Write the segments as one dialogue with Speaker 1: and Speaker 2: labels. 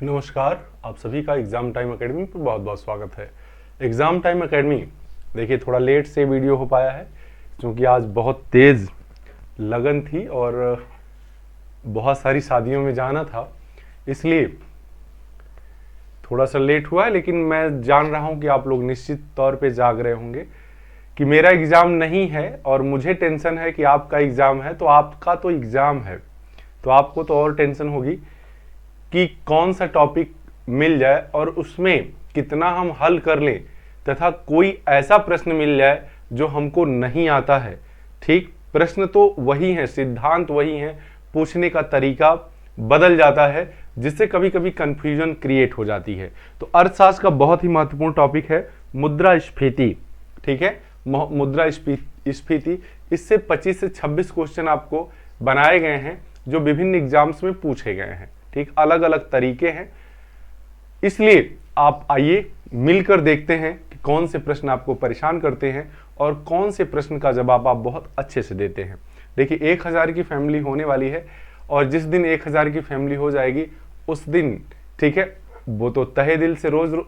Speaker 1: नमस्कार, आप सभी का एग्ज़ाम टाइम एकेडमी पर बहुत बहुत स्वागत है। एग्ज़ाम टाइम एकेडमी देखिए थोड़ा लेट से वीडियो हो पाया है क्योंकि आज बहुत तेज़ लगन थी और बहुत सारी शादियों में जाना था, इसलिए थोड़ा सा लेट हुआ है। लेकिन मैं जान रहा हूं कि आप लोग निश्चित तौर पे जाग रहे होंगे कि मेरा एग्ज़ाम नहीं है और मुझे टेंशन है कि आपका एग्ज़ाम है। तो आपका तो एग्ज़ाम है तो आपको तो और टेंशन होगी कि कौन सा टॉपिक मिल जाए और उसमें कितना हम हल कर लें तथा कोई ऐसा प्रश्न मिल जाए जो हमको नहीं आता है। ठीक, प्रश्न तो वही है, सिद्धांत वही है, पूछने का तरीका बदल जाता है जिससे कभी कभी कंफ्यूजन क्रिएट हो जाती है। तो अर्थशास्त्र का बहुत ही महत्वपूर्ण टॉपिक है मुद्रास्फीति। ठीक है, मुद्रास्फीति, इससे 25 से 26 क्वेश्चन आपको बनाए गए हैं जो विभिन्न एग्जाम्स में पूछे गए हैं। ठीक, अलग अलग तरीके हैं, इसलिए आप आइए मिलकर देखते हैं कि कौन से प्रश्न आपको परेशान करते हैं और कौन से प्रश्न का जवाब आप बहुत अच्छे से देते हैं। देखिए 1000 की फैमिली होने वाली है और जिस दिन 1000 की फैमिली हो जाएगी उस दिन, ठीक है, वो तो तहे दिल से रोज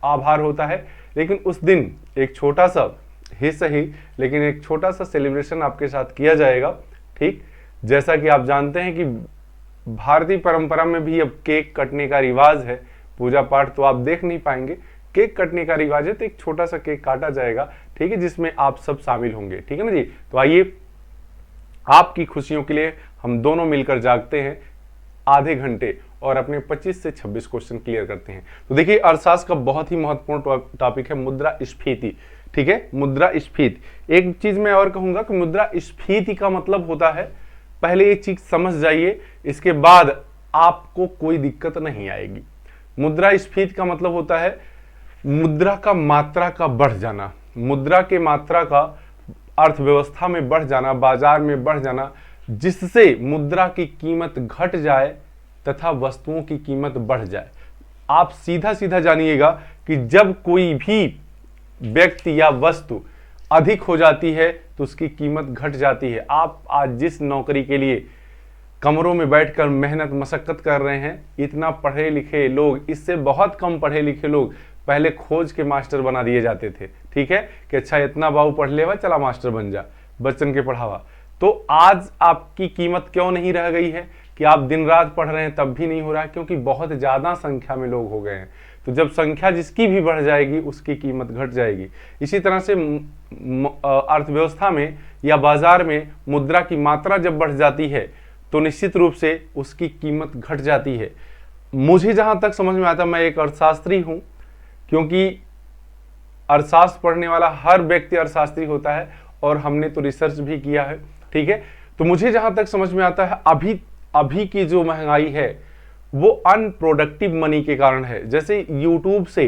Speaker 1: आभार होता है, लेकिन उस दिन एक छोटा सा ही सही लेकिन एक छोटा सा सेलिब्रेशन आपके साथ किया जाएगा। ठीक, जैसा कि आप जानते हैं कि भारतीय परंपरा में भी अब केक कटने का रिवाज है। पूजा पाठ तो आप देख नहीं पाएंगे, केक कटने का रिवाज है, तो एक छोटा सा केक काटा जाएगा, ठीक है, जिसमें आप सब शामिल होंगे। ठीक है ना जी। तो आइए आपकी खुशियों के लिए हम दोनों मिलकर जागते हैं आधे घंटे और अपने 25 से 26 क्वेश्चन क्लियर करते हैं। तो देखिए अर्थशास्त्र का बहुत ही महत्वपूर्ण टॉपिक है मुद्रास्फीति। ठीक है, मुद्रास्फीति। एक चीज मैं और कहूंगा कि मुद्रास्फीति का मतलब होता है, पहले ये चीज समझ जाइए, इसके बाद आपको कोई दिक्कत नहीं आएगी। मुद्रास्फीति का मतलब होता है मुद्रा का मात्रा का बढ़ जाना, मुद्रा के मात्रा का अर्थव्यवस्था में बढ़ जाना, बाजार में बढ़ जाना, जिससे मुद्रा की कीमत घट जाए तथा वस्तुओं की कीमत बढ़ जाए। आप सीधा सीधा जानिएगा कि जब कोई भी व्यक्ति या वस्तु अधिक हो जाती है तो उसकी कीमत घट जाती है। आप आज जिस नौकरी के लिए कमरों में बैठकर मेहनत मशक्कत कर रहे हैं, इतना पढ़े लिखे लोग, इससे बहुत कम पढ़े लिखे लोग पहले खोज के मास्टर बना दिए जाते थे। ठीक है, कि अच्छा इतना बाबू पढ़ लेवा, चला मास्टर बन जा, बच्चन के पढ़ावा। तो आज आपकी कीमत क्यों नहीं रह गई है कि आप दिन रात पढ़ रहे हैं तब भी नहीं हो रहा है? क्योंकि बहुत ज्यादा संख्या में लोग हो गए हैं। तो जब संख्या जिसकी भी बढ़ जाएगी उसकी कीमत घट जाएगी। इसी तरह से अर्थव्यवस्था में या बाजार में मुद्रा की मात्रा जब बढ़ जाती है तो निश्चित रूप से उसकी कीमत घट जाती है। मुझे जहां तक समझ में आता, मैं एक अर्थशास्त्री हूं, क्योंकि अर्थशास्त्र पढ़ने वाला हर व्यक्ति अर्थशास्त्री होता है और हमने तो रिसर्च भी किया है। ठीक है, तो मुझे जहां तक समझ में आता है अभी की जो महंगाई है वो अनप्रोडक्टिव मनी के कारण है। जैसे यूट्यूब से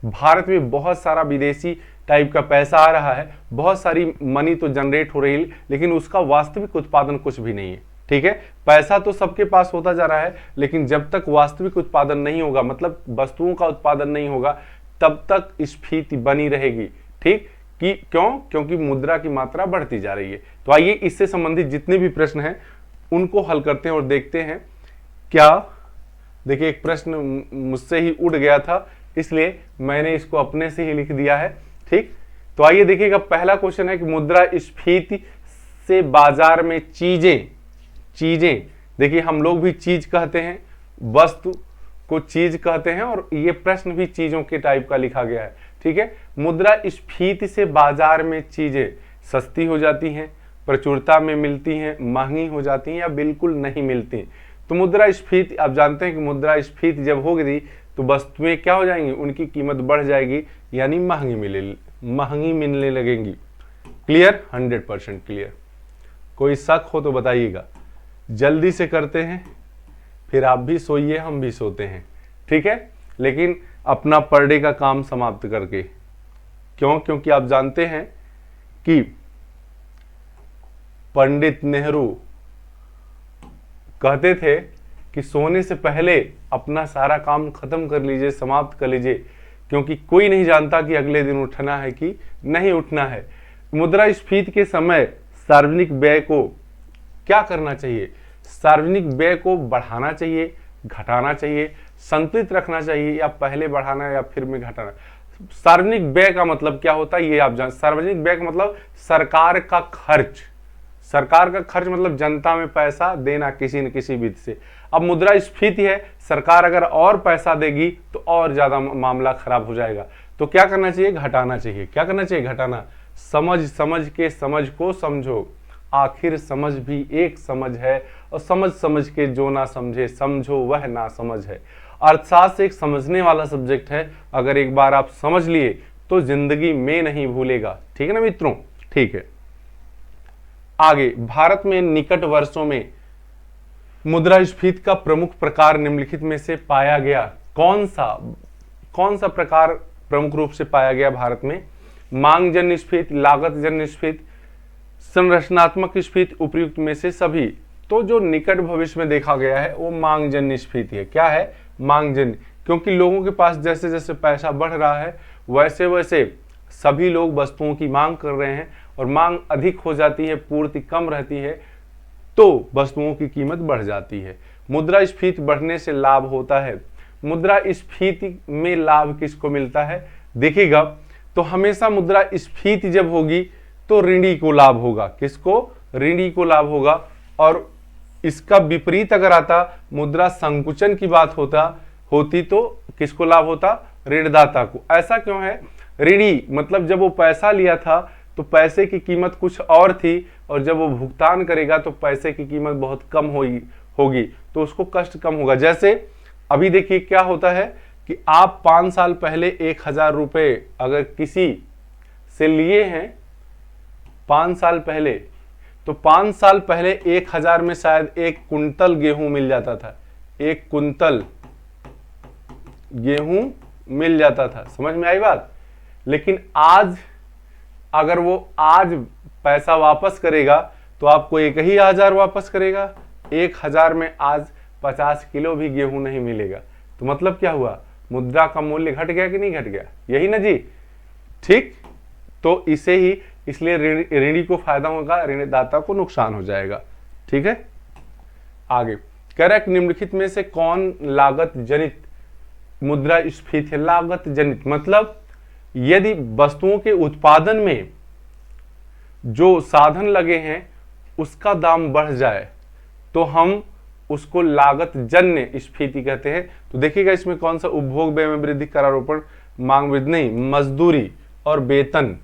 Speaker 1: भारत में बहुत सारा विदेशी टाइप का पैसा आ रहा है, बहुत सारी मनी तो जनरेट हो रही है, लेकिन उसका वास्तविक उत्पादन कुछ भी नहीं है। ठीक है, पैसा तो सबके पास होता जा रहा है, लेकिन जब तक वास्तविक उत्पादन नहीं होगा, मतलब वस्तुओं का उत्पादन नहीं होगा, तब तक स्फीति बनी रहेगी। ठीक, कि क्यों? क्योंकि मुद्रा की मात्रा बढ़ती जा रही है। तो आइए इससे संबंधित जितने भी प्रश्न हैं उनको हल करते हैं और देखते हैं क्या। देखिए एक प्रश्न मुझसे ही उड़ गया था, इसलिए मैंने इसको अपने से ही लिख दिया है। ठीक, तो आइए देखिएगा, पहला क्वेश्चन है कि मुद्रास्फीति से बाजार में चीजें, देखिए हम लोग भी चीज कहते हैं, वस्तु को चीज कहते हैं, और ये प्रश्न भी चीजों के टाइप का लिखा गया है। ठीक है, मुद्रास्फीति से बाजार में चीजें सस्ती हो जाती हैं, प्रचुरता में मिलती हैं, महंगी हो जाती हैं या बिल्कुल नहीं मिलती। तो मुद्रास्फीति, आप जानते हैं कि मुद्रास्फीति जब होगी तो वस्तुएं क्या हो जाएंगी, उनकी कीमत बढ़ जाएगी, यानी महंगी मिलने लगेंगी। क्लियर? 100% क्लियर। कोई शक हो तो बताइएगा। जल्दी से करते हैं, फिर आप भी सोइए, हम भी सोते हैं। ठीक है, लेकिन अपना पर डे का काम समाप्त करके। क्यों? क्योंकि आप जानते हैं कि पंडित नेहरू कहते थे कि सोने से पहले अपना सारा काम खत्म कर लीजिए, समाप्त कर लीजिए, क्योंकि कोई नहीं जानता कि अगले दिन उठना है कि नहीं उठना है। मुद्रास्फीति के समय सार्वजनिक व्यय को क्या करना चाहिए? सार्वजनिक व्यय को बढ़ाना चाहिए, घटाना चाहिए, संतुलित रखना चाहिए, या पहले बढ़ाना है या फिर में घटाना। सार्वजनिक व्यय का मतलब क्या होता है ये आप जान, सार्वजनिक व्यय का मतलब सरकार का खर्च। सरकार का खर्च मतलब जनता में पैसा देना किसी न किसी विधि से। अब मुद्रास्फीति है, सरकार अगर और पैसा देगी तो और ज्यादा मामला खराब हो जाएगा। तो क्या करना चाहिए? घटाना चाहिए। क्या करना चाहिए? घटाना। समझ समझ के समझ को समझो, आखिर समझ भी एक समझ है, और समझ समझ के जो ना समझे समझो वह ना समझ है। अर्थशास्त्र एक समझने वाला सब्जेक्ट है, अगर एक बार आप समझ लिए तो जिंदगी में नहीं भूलेगा। ठीक है ना मित्रों? ठीक है, आगे। भारत में निकट वर्षों में मुद्रास्फीति का प्रमुख प्रकार निम्नलिखित में से पाया गया। कौन सा प्रकार प्रमुख रूप से पाया गया भारत में? मांग जन्य स्फीति, लागत जन्य स्फीति, संरचनात्मक स्फीति, उपयुक्त में से सभी। तो जो निकट भविष्य में देखा गया है वो मांग जन्य स्फीति है। क्या है? मांग जन्य। क्योंकि लोगों के पास जैसे जैसे पैसा बढ़ रहा है वैसे वैसे सभी लोग वस्तुओं की मांग कर रहे हैं, और मांग अधिक हो जाती है, पूर्ति कम रहती है, तो वस्तुओं की कीमत बढ़ जाती है। मुद्रास्फीति बढ़ने से लाभ होता है। मुद्रास्फीति में लाभ किसको मिलता है? देखिएगा, तो हमेशा मुद्रास्फीति जब होगी तो ऋणी को लाभ होगा। किसको? ऋणी को लाभ होगा। और इसका विपरीत अगर आता, मुद्रा संकुचन की बात होती तो किसको लाभ होता? ऋणदाता को। ऐसा क्यों है? ऋणी मतलब जब वो पैसा लिया था तो पैसे की कीमत कुछ और थी, और जब वो भुगतान करेगा तो पैसे की कीमत बहुत कम होगी, तो उसको कष्ट कम होगा। जैसे अभी देखिए क्या होता है कि आप 5 साल पहले 1000 रुपए अगर किसी से लिए हैं 5 साल पहले, तो 5 साल पहले 1000 में शायद 1 कुंतल गेहूं मिल जाता था। 1 कुंतल गेहूं मिल जाता था। समझ में आई बात? लेकिन आज अगर वो आज पैसा वापस करेगा तो आपको 1000 वापस करेगा। 1000 में आज 50 किलो भी गेहूं नहीं मिलेगा। तो मतलब क्या हुआ? मुद्रा का मूल्य घट गया कि नहीं घट गया? यही ना जी? ठीक, तो इसे ही इसलिए ऋणी को फायदा होगा, ऋणदाता को नुकसान हो जाएगा। ठीक है, आगे कह रहा है निम्नलिखित में से कौन लागत जनित मुद्रास्फीति है? लागत जनित मतलब यदि वस्तुओं के उत्पादन में जो साधन लगे हैं उसका दाम बढ़ जाए तो हम उसको लागत जन्य स्फीति कहते हैं। तो देखिएगा इसमें कौन सा? उपभोग व्यय में वृद्धि, करारोपण, मांग वृद्धि नहीं, मजदूरी और वेतन।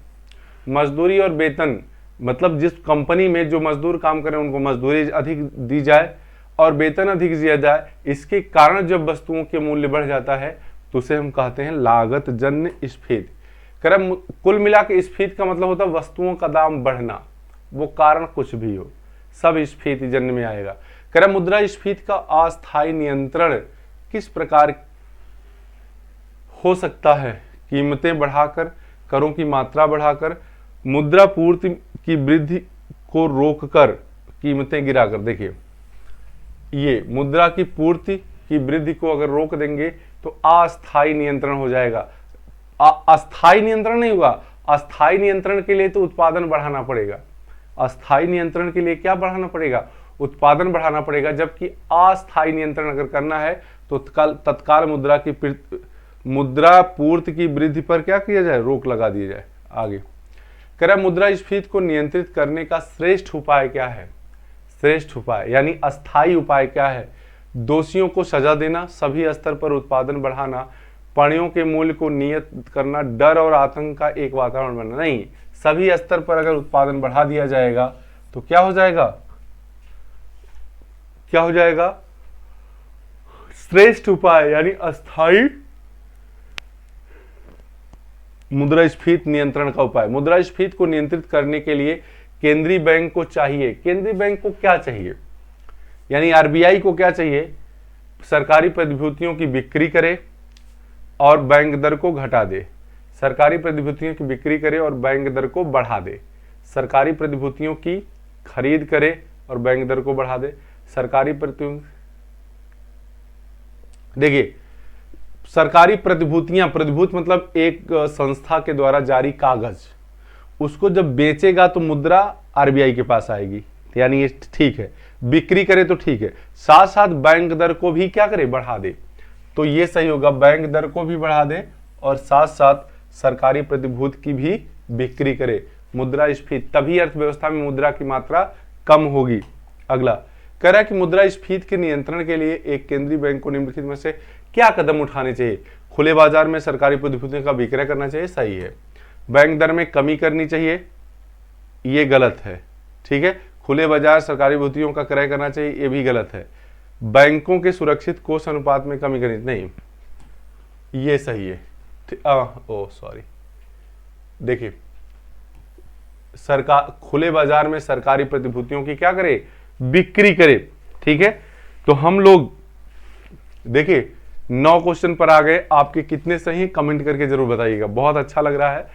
Speaker 1: मजदूरी और वेतन मतलब जिस कंपनी में जो मजदूर काम करें उनको मजदूरी अधिक दी जाए और वेतन अधिक दिया जाए। इसके कारण जब वस्तुओं के मूल्य बढ़ जाता है तो उसे हम कहते हैं लागत जन्य स्फीति। कुल मिला के स्फीति का मतलब होता है वस्तुओं का दाम बढ़ना, वो कारण कुछ भी हो सब स्फीति जन्य में आएगा। मुद्रास्फीति का अस्थायी नियंत्रण किस प्रकार हो सकता है? कीमतें बढ़ाकर, करों की मात्रा बढ़ाकर, मुद्रा पूर्ति की वृद्धि को रोककर, कीमतें गिराकर। देखिए ये मुद्रा की पूर्ति की वृद्धि को अगर रोक देंगे तो अस्थायी नियंत्रण हो जाएगा। अस्थायी नियंत्रण नहीं हुआ। अस्थायी नियंत्रण के लिए तो उत्पादन बढ़ाना पड़ेगा। अस्थायी नियंत्रण के लिए क्या बढ़ाना पड़ेगा? उत्पादन बढ़ाना पड़ेगा। जबकि अस्थायी नियंत्रण अगर करना है तो तत्काल मुद्रा पूर्ति की वृद्धि पर क्या किया जाए? रोक लगा दी जाए। आगे कह रहा है मुद्रास्फीति को नियंत्रित करने का श्रेष्ठ उपाय क्या है? श्रेष्ठ उपाय यानी अस्थायी उपाय क्या है? दोषियों को सजा देना, सभी स्तर पर उत्पादन बढ़ाना, पणियों के मूल्य को नियत करना, डर और आतंक का एक वातावरण बनना। नहीं, सभी स्तर पर अगर उत्पादन बढ़ा दिया जाएगा तो क्या हो जाएगा? क्या हो जाएगा? श्रेष्ठ उपाय यानी अस्थायी मुद्रास्फीति नियंत्रण का उपाय। मुद्रास्फीति को नियंत्रित करने के लिए केंद्रीय बैंक को चाहिए। केंद्रीय बैंक को क्या चाहिए? यानी आरबीआई को क्या चाहिए? सरकारी प्रतिभूतियों की बिक्री करे और बैंक दर को घटा दे। सरकारी प्रतिभूतियों की बिक्री करे और बैंक दर को बढ़ा दे। सरकारी प्रतिभूतियों की खरीद करे और बैंक दर को बढ़ा दे। सरकारी देखिए सरकारी प्रतिभूतियां, प्रतिभूति मतलब एक संस्था के द्वारा जारी कागज, उसको जब बेचेगा तो मुद्रा आरबीआई के पास आएगी, यानी ये ठीक है। बिक्री करे तो ठीक है, साथ साथ बैंक दर को भी क्या करे? बढ़ा दे। तो ये सही होगा, बैंक दर को भी बढ़ा दे और साथ साथ सरकारी प्रतिभूति की भी बिक्री करे, मुद्रास्फीति, तभी अर्थव्यवस्था में मुद्रा की मात्रा कम होगी। अगला कह रहा है कि मुद्रास्फीति के नियंत्रण के लिए एक केंद्रीय बैंक को निम्नलिखित में से क्या कदम उठाने चाहिए? खुले बाजार में सरकारी प्रतिभूतियों का विक्रय करना चाहिए, सही है। बैंक दर में कमी करनी चाहिए, ये गलत है, ठीक है। खुले बाजार सरकारी प्रतिभूतियों का क्रय करना चाहिए, ये भी गलत है। बैंकों के सुरक्षित कोष अनुपात में कमी करनी नहीं, ये सही है। देखिए, सरकार खुले बाजार में सरकारी प्रतिभूतियों की क्या करे? बिक्री करे, ठीक है। तो हम लोग देखिए 9 क्वेश्चन पर आ गए, आपके कितने सही कमेंट करके जरूर बताइएगा। बहुत अच्छा लग रहा है,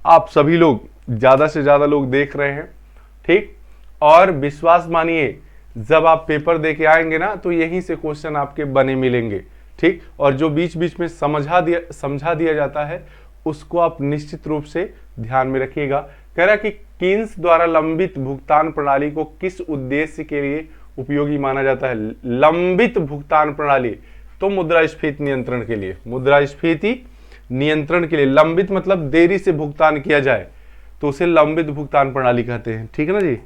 Speaker 1: आप सभी लोग ज्यादा से ज्यादा लोग देख रहे हैं, ठीक। और विश्वास मानिए, जब आप पेपर दे के आएंगे ना तो यहीं से क्वेश्चन आपके बने मिलेंगे, ठीक। और जो बीच बीच में समझा दिया जाता है उसको आप निश्चित रूप से ध्यान में रखिएगा। कह रहा है कि कीन्स द्वारा लंबित भुगतान प्रणाली को किस उद्देश्य के लिए उपयोगी माना जाता है? लंबित भुगतान प्रणाली, तो मुद्रास्फीति नियंत्रण के लिए, मुद्रास्फीति नियंत्रण के लिए। लंबित मतलब देरी से भुगतान किया जाए तो उसे लंबित भुगतान प्रणाली कहते हैं, ठीक है ना जी।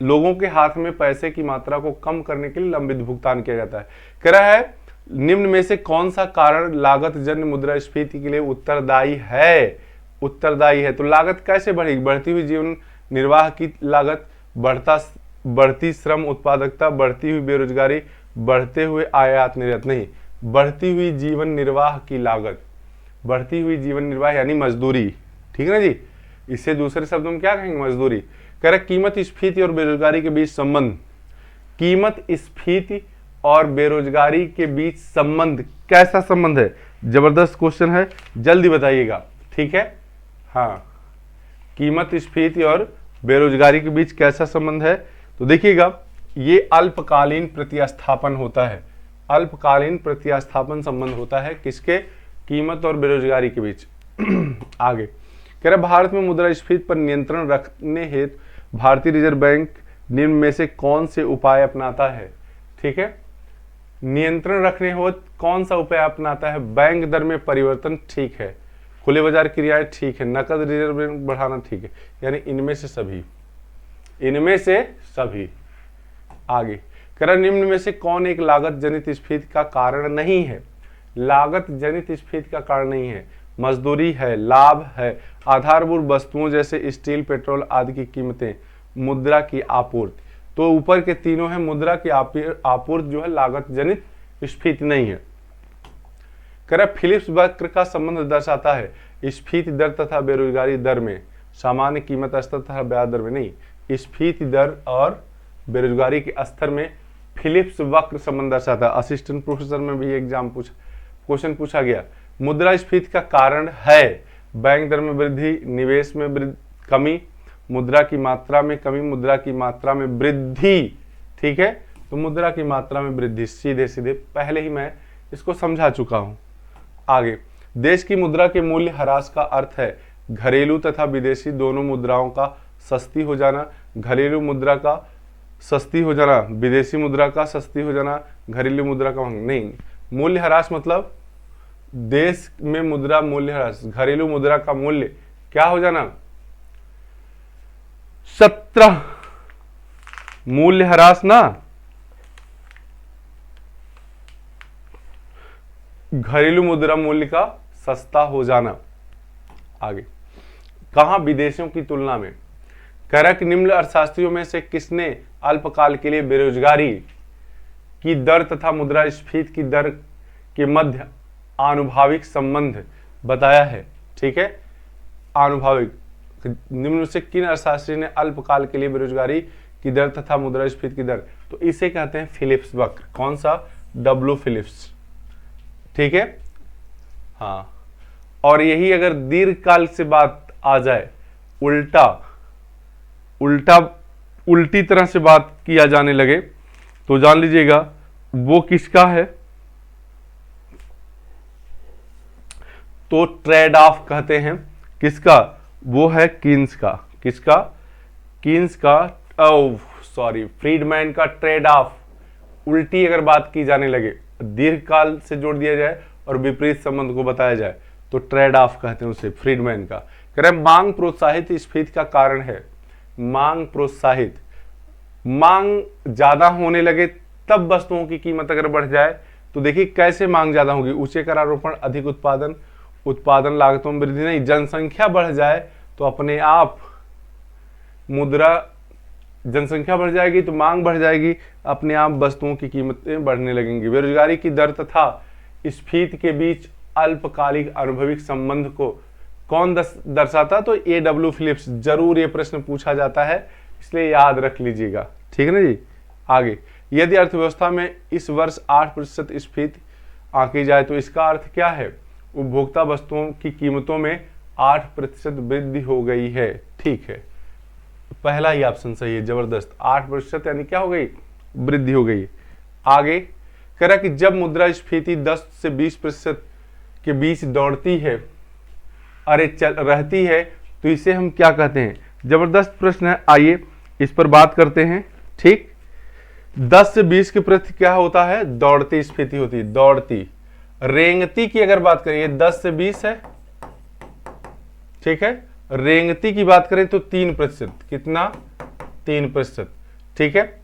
Speaker 1: लोगों के हाथ में पैसे की मात्रा को कम करने के लिए लंबित भुगतान किया जाता है। कह रहा है निम्न में से कौन सा कारण लागत जन्य मुद्रास्फीति के लिए उत्तरदायी है? उत्तरदायी है तो लागत कैसे बढ़ेगी? बढ़ती हुई जीवन निर्वाह की लागत, बढ़ती श्रम उत्पादकता, बढ़ती हुई बेरोजगारी, बढ़ते हुए आयात निर्यात, नहीं, बढ़ती हुई जीवन निर्वाह की लागत, बढ़ती हुई जीवन निर्वाह यानी मजदूरी, ठीक है ना जी। इससे दूसरे शब्दों में क्या कहेंगे? मजदूरी। कह रहा कीमत स्फीति और बेरोजगारी के बीच संबंध, कीमत स्फीति और बेरोजगारी के बीच संबंध, कैसा संबंध है? जबरदस्त क्वेश्चन है, जल्दी बताइएगा, ठीक है। हाँ, कीमत स्फीति और बेरोजगारी के बीच कैसा संबंध है? तो देखिएगा, ये अल्पकालीन प्रतिस्थापन होता है, अल्पकालीन प्रतिस्थापन संबंध होता है किसके? कीमत और बेरोजगारी के बीच। आगे कह रहा भारत में मुद्रास्फीति पर नियंत्रण रखने हेतु भारतीय रिजर्व बैंक निम्न में से कौन से उपाय अपनाता है? ठीक है, नियंत्रण रखने हो कौन सा उपाय अपनाता है? बैंक दर में परिवर्तन, ठीक है। खुले बाजार क्रियाएं, ठीक है। नकद रिजर्व बढ़ाना, ठीक है। यानी इनमें से सभी, इनमें से सभी। आगे कह रहा निम्न में से कौन एक लागत जनित स्फीति का कारण नहीं है? लागत जनित स्फीति का कारण नहीं है। मजदूरी है, लाभ है, आधारभूत वस्तुओं जैसे स्टील, पेट्रोल आदि की कीमतें, मुद्रा की आपूर्ति। तो ऊपर के तीनों है, मुद्रा की आपूर्ति जो है लागत जनित स्फीति नहीं है। कह रहा फिलिप्स वक्र का संबंध दर्शाता है स्फीति दर तथा बेरोजगारी दर में, सामान्य कीमत स्तर तथा ब्याज दर में नहीं। स्फीति दर और बेरोजगारी के स्तर में फिलिप्स वक्र संबंध दर्शाता है। असिस्टेंट प्रोफेसर में भी एग्जाम क्वेश्चन पूछा गया। मुद्रास्फीति का कारण है बैंक दर में वृद्धि, निवेश में कमी, मुद्रा की मात्रा में कमी, मुद्रा की मात्रा में वृद्धि, ठीक है। तो मुद्रा की मात्रा में वृद्धि, सीधे सीधे पहले ही मैं इसको समझा चुका हूं। आगे, देश की मुद्रा के मूल्य ह्रास का अर्थ है घरेलू तथा विदेशी दोनों मुद्राओं का सस्ती हो जाना, घरेलू मुद्रा का सस्ती हो जाना, विदेशी मुद्रा का सस्ती हो जाना, घरेलू मुद्रा का महंगा नहीं। मूल्य ह्रास मतलब देश में मुद्रा मूल्य ह्रास, घरेलू मुद्रा का मूल्य क्या हो जाना? 17 मूल्य ह्रास ना, घरेलू मुद्रा मूल्य का सस्ता हो जाना। आगे, कहां विदेशियों की तुलना में? करक निम्न अर्थशास्त्रियों में से किसने अल्पकाल के लिए बेरोजगारी की दर तथा मुद्रास्फीति की दर के मध्य आनुभाविक संबंध बताया है? ठीक है, आनुभाविक। निम्न से किन अर्थशास्त्री ने अल्पकाल के लिए बेरोजगारी की दर तथा मुद्रास्फीति की दर? तो इसे कहते हैं फिलिप्स वक्र। कौन सा? डब्ल्यू फिलिप्स, ठीक है। हाँ, और यही अगर दीर्घकाल से बात आ जाए, उल्टी तरह से बात किया जाने लगे तो जान लीजिएगा वो किसका है? तो ट्रेड ऑफ कहते हैं। किसका? वो है कीन्स का। किसका? कीन्स का, फ्रीडमैन का ट्रेड ऑफ। उल्टी अगर बात की जाने लगे, दीर्घकाल से जोड़ दिया जाए और विपरीत संबंध को बताया जाए तो ट्रेड ऑफ कहते हैं उसे, फ्रीडमैन का। कह रहे हैं मांग प्रोत्साहित स्फीति का कारण है। मांग प्रोत्साहित, मांग ज्यादा होने लगे तब वस्तुओं की कीमत अगर बढ़ जाए तो देखिए कैसे मांग ज्यादा होगी, ऊंचे करारोपण, अधिक उत्पादन, उत्पादन लागतों में वृद्धि नहीं, जनसंख्या बढ़ जाए तो अपने आप मुद्रा, जनसंख्या बढ़ जाएगी तो मांग बढ़ जाएगी, अपने आप वस्तुओं की कीमतें बढ़ने लगेंगी। बेरोजगारी की दर तथा स्फीति के बीच अल्पकालिक अनुभविक संबंध को कौन दर्शाता, तो A.W. फिलिप्स। जरूर ये प्रश्न पूछा जाता है इसलिए याद रख लीजिएगा, ठीक है ना जी। आगे, यदि अर्थव्यवस्था में इस वर्ष 8% स्फीति आंकी जाए तो इसका अर्थ क्या है, उपभोक्ता वस्तुओं की कीमतों में 8% वृद्धि हो गई है। ठीक है, पहला ही ऑप्शन सही है, जबरदस्त। 8% यानी क्या हो गई, वृद्धि हो गई। आगे कह रहा कि जब मुद्रा स्फीति 10 से 20% के बीच दौड़ती है, रहती है, तो इसे हम क्या कहते हैं। जबरदस्त प्रश्न है, आइए इस पर बात करते हैं। ठीक, 10 से 20 के प्रति क्या होता है, दौड़ती स्फीति होती है, दौड़ती। रेंगती की अगर बात करें 10 से 20 है, ठीक है। रेंगती की बात करें तो 3%, कितना, 3%, ठीक है।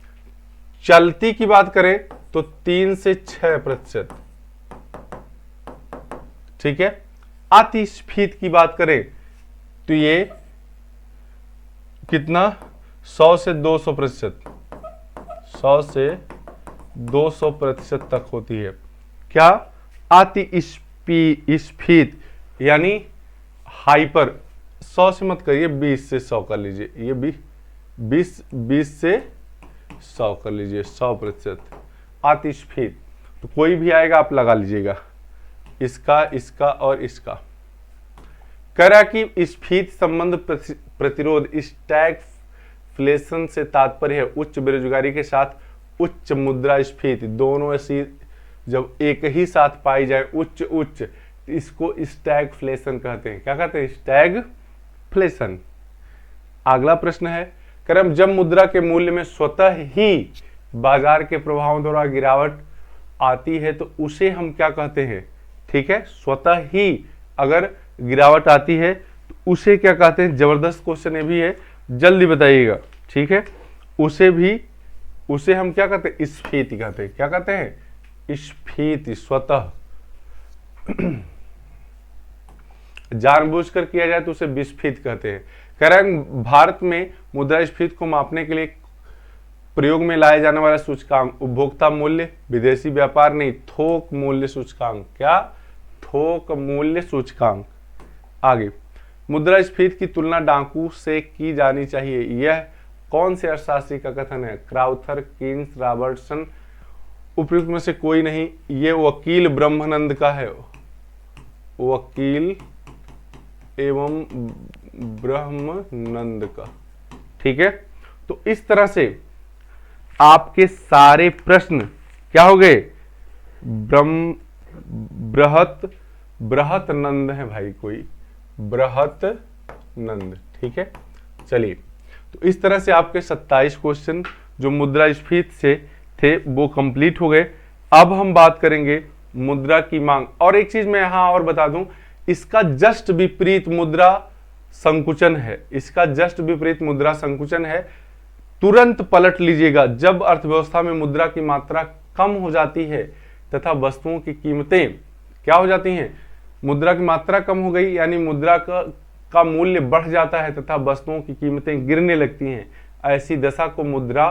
Speaker 1: चलती की बात करें तो 3 से 6%, ठीक है। अतिस्फीति की बात करें तो ये कितना, 100 से 200%, 100 से 200% तक होती है। क्या, अतिस्फीति यानी हाइपर। 100 से मत करिए, 20 से 100 कर लीजिए, ये 20 से 100 कर लीजिए, 100%। अतिस्फीति तो कोई भी आएगा आप लगा लीजिएगा, इसका, इसका और इसका। कह रहा कि स्फीति संबंध प्रतिरोध स्टैगफ्लेशन से तात्पर्य है उच्च बेरोजगारी के साथ उच्च मुद्रा स्फीति, दोनों ऐसी जब एक ही साथ पाई जाए, उच्च उच्च, इसको स्टैगफ्लेशन कहते हैं। क्या कहते हैं, स्टैगफ्लेशन। अगला प्रश्न है, करम जब मुद्रा के मूल्य में स्वतः ही बाजार के प्रभावों द्वारा गिरावट आती है तो उसे हम क्या कहते हैं। ठीक है, स्वतः ही अगर गिरावट आती है तो उसे क्या कहते हैं। जबरदस्त क्वेश्चन ये भी है, जल्दी बताइएगा, ठीक है। उसे हम क्या कहते हैं, स्फीति कहते हैं। क्या कहते हैं, स्फीति, स्वतः। जानबूझकर किया जाए तो उसे विस्फीति कहते हैं। कह रहे हैं भारत में मुद्रास्फीति को मापने के लिए प्रयोग में लाया जाने वाला सूचकांक उपभोक्ता मूल्य, विदेशी व्यापार नहीं, थोक मूल्य सूचकांक। क्या, थोक मूल्य सूचकांक। आगे, मुद्रास्फीति की तुलना डाकू से की जानी चाहिए, यह कौन से अर्थशास्त्री का कथन है। Crowther, Keynes, Robertson. उपयुक्त में से कोई नहीं, ये वकील ब्रह्मानंद का है, वकील एवं ब्रह्मानंद का। ठीक है, तो इस तरह से आपके सारे प्रश्न क्या हो गए, बृहत नंद है भाई, कोई बृहत नंद। ठीक है, चलिए, तो इस तरह से आपके 27 क्वेश्चन जो मुद्रास्फीति से थे वो कंप्लीट हो गए। अब हम बात करेंगे मुद्रा की मांग। और एक चीज मैं यहां और बता दूं, इसका जस्ट विपरीत मुद्रा संकुचन है, इसका जस्ट विपरीत मुद्रा संकुचन है। तुरंत पलट लीजिएगा, जब अर्थव्यवस्था में मुद्रा की मात्रा कम हो जाती है तथा वस्तुओं की कीमतें क्या हो जाती हैं, मुद्रा की मात्रा कम हो गई यानी मुद्रा का मूल्य बढ़ जाता है तथा वस्तुओं की कीमतें गिरने लगती हैं, ऐसी दशा को मुद्रा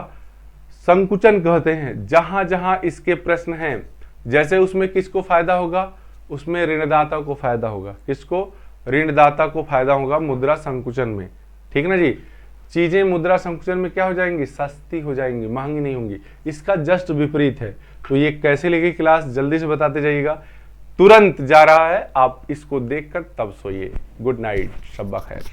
Speaker 1: संकुचन कहते हैं। जहां जहां इसके प्रश्न हैं, जैसे उसमें किसको फायदा होगा, उसमें ऋणदाता को फायदा होगा। किसको, ऋणदाता को फायदा होगा मुद्रा संकुचन में। ठीक ना जी, चीजें मुद्रा संकुचन में क्या हो जाएंगी, सस्ती हो जाएंगी, महंगी नहीं होंगी। इसका जस्ट विपरीत है। तो ये कैसे लेगी क्लास, जल्दी से बताते जाइएगा। तुरंत जा रहा है, आप इसको देखकर तब सोइए। गुड नाइट, शब्बा खैर।